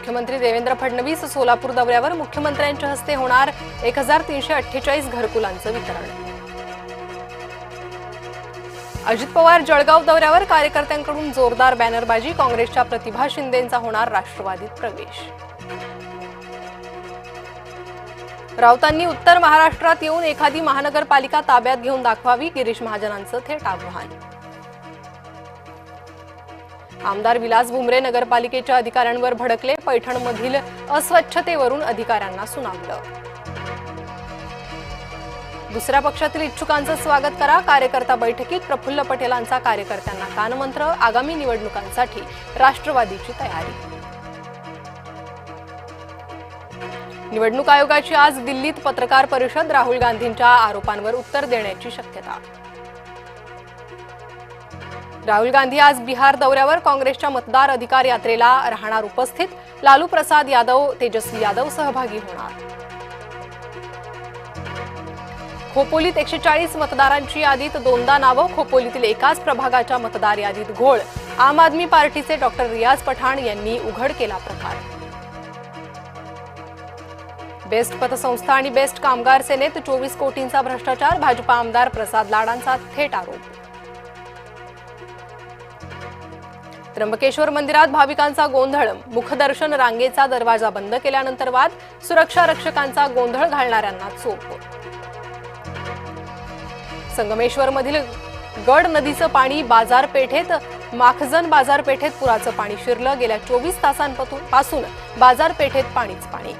मुख्यमंत्री देवेंद्र फडणवीस सोलापूर दौऱ्यावर मुख्यमंत्र्यांच्या हस्ते होणार 1348 घरकुलांचं वितरण। अजित पवार जळगाव दौऱ्यावर कार्यकर्त्यांकडून जोरदार बॅनरबाजी, काँग्रेसच्या प्रतिभा शिंदेंचा होणार राष्ट्रवादीत प्रवेश। राऊतांनी उत्तर महाराष्ट्रात येऊन एखादी महानगरपालिका ताब्यात घेऊन दाखवावी, गिरीश महाजनांचं थेट आव्हान। आमदार विलास भुमरे नगरपालिकेच्या अधिकाऱ्यांवर भडकले, पैठणमधील अस्वच्छतेवरून अधिकाऱ्यांना सुनावलं। दुसऱ्या पक्षातील इच्छुकांचं स्वागत करा, कार्यकर्ता बैठकीत प्रफुल्ल पटेलांचा कार्यकर्त्यांना कानमंत्र, आगामी निवडणुकांसाठी राष्ट्रवादीची तयारी। निवडणूक आयोगाची आज दिल्लीत पत्रकार परिषद, राहुल गांधींच्या आरोपांवर उत्तर देण्याची शक्यता। राहुल गांधी आज बिहार दौऱ्यावर, काँग्रेसच्या मतदार अधिकार यात्रेला राहणार उपस्थित, लालू प्रसाद यादव, तेजस्वी यादव सहभागी होणार। खोपोलीत 140 मतदारांची यादीत दोनदा नावं, खोपोलीतील एकाच प्रभागाच्या मतदार यादीत घोळ, आम आदमी पार्टीचे डॉक्टर रियाज पठाण यांनी उघड केला प्रकार। बेस्ट पतसंस्था आणि बेस्ट कामगार सेनेत 24 कोटींचा भ्रष्टाचार, भाजपा आमदार प्रसाद लाडांचा थेट आरोप। त्र्यंबकेश्वर मंदिरात भाविकांचा गोंधळ, मुखदर्शन रांगेचा दरवाजा बंद केल्यानंतर वाद, सुरक्षा रक्षकांचा गोंधळ घालणाऱ्यांना चोप। संगमेश्वरमधील गड नदीचं पाणी बाजारपेठेत, माखजन बाजारपेठेत पुराचं पाणी शिरलं, गेल्या 24 तासांपासून बाजारपेठेत पाणीच पाणी।